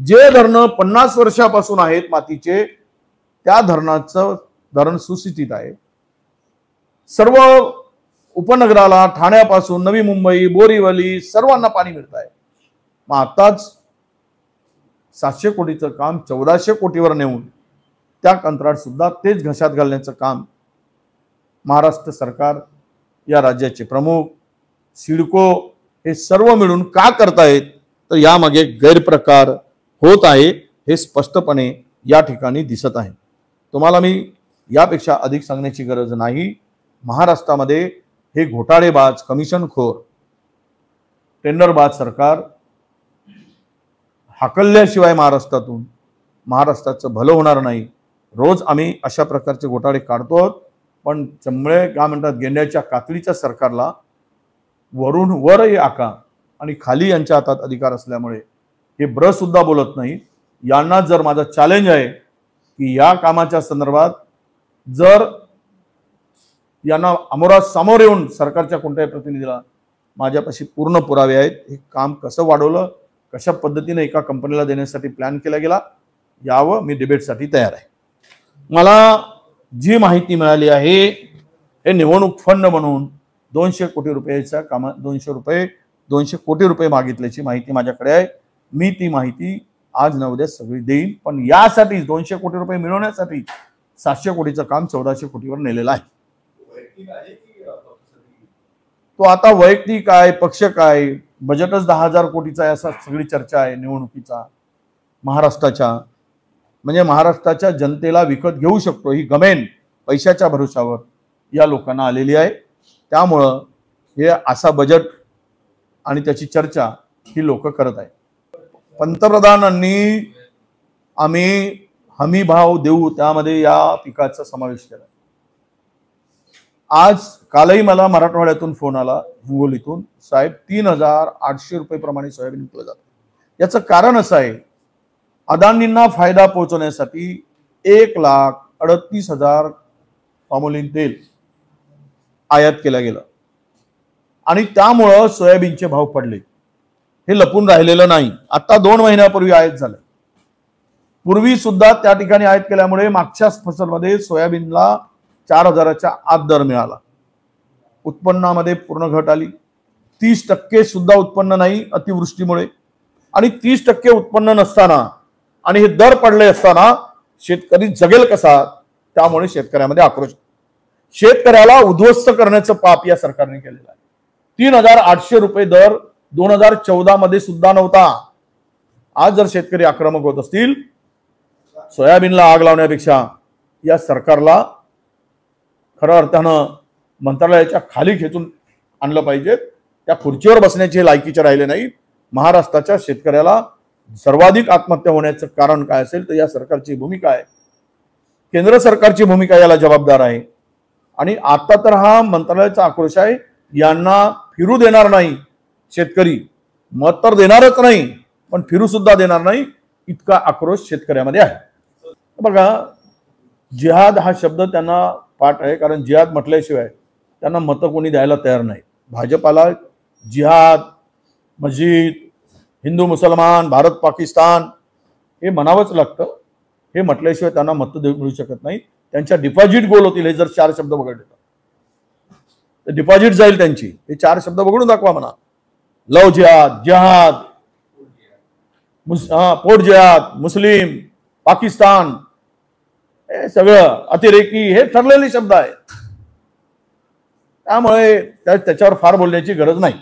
जे धरण 50 वर्षापासून आहेत मातीचे, त्या धरणाचं धरण सुस्थितीत आहे। सर्व उपनगराला, ठाण्यापासून नवी मुंबई, बोरीवली सर्वांना पाणी मिळत आहे। मग आताच 700 कोटीचं काम 1400 कोटीवर नेऊन त्या कंत्राट सुद्धा तेच घशात घालण्याचं काम महाराष्ट्र सरकार, या राज्याचे प्रमुख, सिडको हे सर्व मिळून का करतायत, तर यामागे गैरप्रकार होत आहे हे स्पष्टपणे या ठिकाणी दिसत आहे। तुम्हाला मी यापेक्षा अधिक सांगण्याची गरज नाही। महाराष्ट्रामध्ये हे घोटाळेबाज, कमिशनखोर, टेंडरबाज सरकार हाकलल्याशिवाय महाराष्ट्राचं भलं होणार नाही। रोज आम्ही अशा प्रकारचे घोटाळे काढतो, पण चंबळे काय म्हणतात, गेंड्याच्या कातडीच्या सरकारला वरून वरही आका आणि खाली यांच्या हातात अधिकार असल्यामुळे हे ब्र सुद्धा बोलत नाही। यांना जर माझा चॅलेंज आहे की या कामाच्या संदर्भात जर यांना समोर येऊन सरकारच्या कोणत्याही प्रतिनिधीला माझ्यापाशी पूर्ण पुरावे आहेत, हे काम कसं वाढवलं, कशा पद्धतीने एका कंपनीला देण्यासाठी प्लॅन केला गेला, यावं मी डिबेटसाठी तयार आहे। मला जी माहिती मिळाली आहे, हे निवडणूक फंड म्हणून 200 कोटी रुपयाच्या कामात 200 कोटी रुपये मागितल्याची माहिती माझ्याकडे आहे। मी ती माहिती आज न उद्या सगळी देईन, पण यासाठी 200 कोटी रुपये मिळवण्यासाठी 700 कोटीचं काम 1400 कोटीवर नेलेलं आहे। तो आता वैयक्तिक काय, पक्ष काय, बजेटच 10,000 कोटीचा आहे असा सगळी चर्चा आहे निवडणुकीचा महाराष्ट्राच्या। म्हणजे महाराष्ट्राच्या जनतेला विकत घेऊ शकतो ही गमेन पैशाच्या भरोशावर या लोकांना आलेली आहे। त्यामुळं हे असा बजेट आणि त्याची चर्चा ही लोक करत आहेत। पंतप्रधानांनी आम्ही हमी भाव देऊ त्यामध्ये या पिकाचा समावेश केला। कालही मला मराठवाड्यातून फोन आला, हिंगोलीतून, साहेब 3,800 रुपये प्रमाणे सोयाबीन विकलं जातं। याचं कारण असं आहे, अदानींना फायदा पोहोचवण्यासाठी 1,38,000 पामोलिन तेल आयात केलं गेलं आणि त्यामुळं सोयाबीनचे भाव पडले। हे लपून राहिलेलं नाही, आता 2 महिन्यापूर्वी आयात झालं। पूर्वी सुद्धा त्या ठिकाणी आयात केल्यामुळे मागच्या फसलमध्ये सोयाबीनला 4,000च्या आत दर मिळाला। उत्पन्नामध्ये पूर्ण घट आली। 30% सुद्धा उत्पन्न नाही अतिवृष्टीमुळे, आणि 30% उत्पन्न नसताना आणि हे दर पडले असताना शेतकरी जगेल कसा? त्यामुळे शेतकऱ्यामध्ये आक्रोश। शेतकऱ्याला उद्ध्वस्त करण्याचं पाप या सरकारने केलेलं आहे। 3,800 रुपये दर 2014 मध्ये सुद्धा नव्हता। आज जर शेतकरी आक्रमक होत असतील, सोयाबीनला आग लावण्यापेक्षा या सरकारला खऱ्या अर्थानं मंत्रालयाच्या खाली खेचून आणलं पाहिजे। त्या खुर्चीवर बसण्याचे लायकीचे राहिले नाही। महाराष्ट्राच्या शेतकऱ्याला सर्वाधिक आत्महत्या होण्याचं कारण काय असेल तर या सरकारची भूमिका आहे, केंद्र सरकारची भूमिका याला जबाबदार आहे। आणि आता तर हा मंत्रालयाचा आक्रोश आहे, यांना फिरू देणार नाही शेतकरी, मत तर देणारच नाही पण फिरू सुद्धा देणार नाही, इतका आक्रोश शेतकऱ्यामध्ये आहे। बघा, जिहाद हा शब्द त्यांना पाठ आहे, कारण जिहाद म्हटल्याशिवाय त्यांना मतं कोणी द्यायला तयार नाही। भाजपाला जिहाद, मस्जिद, हिंदू मुसलमान, भारत पाकिस्तान हे म्हणावंच लागतं। हे म्हटल्याशिवाय त्यांना मतं मिळू शकत नाही। त्यांच्या डिपॉझिट गोल होतील हे जर 4 शब्द वगळले तर डिपॉझिट जाईल त्यांची। हे 4 शब्द वगळून दाखवा म्हणा, लव जिहाद, जिहाद, पोट जिहाद, मुस्लिम, पाकिस्तान, हे सगळं अतिरेकी, हे ठरलेले शब्द आहेत। त्यामुळे त्याच्यावर फार बोलण्याची गरज नाही।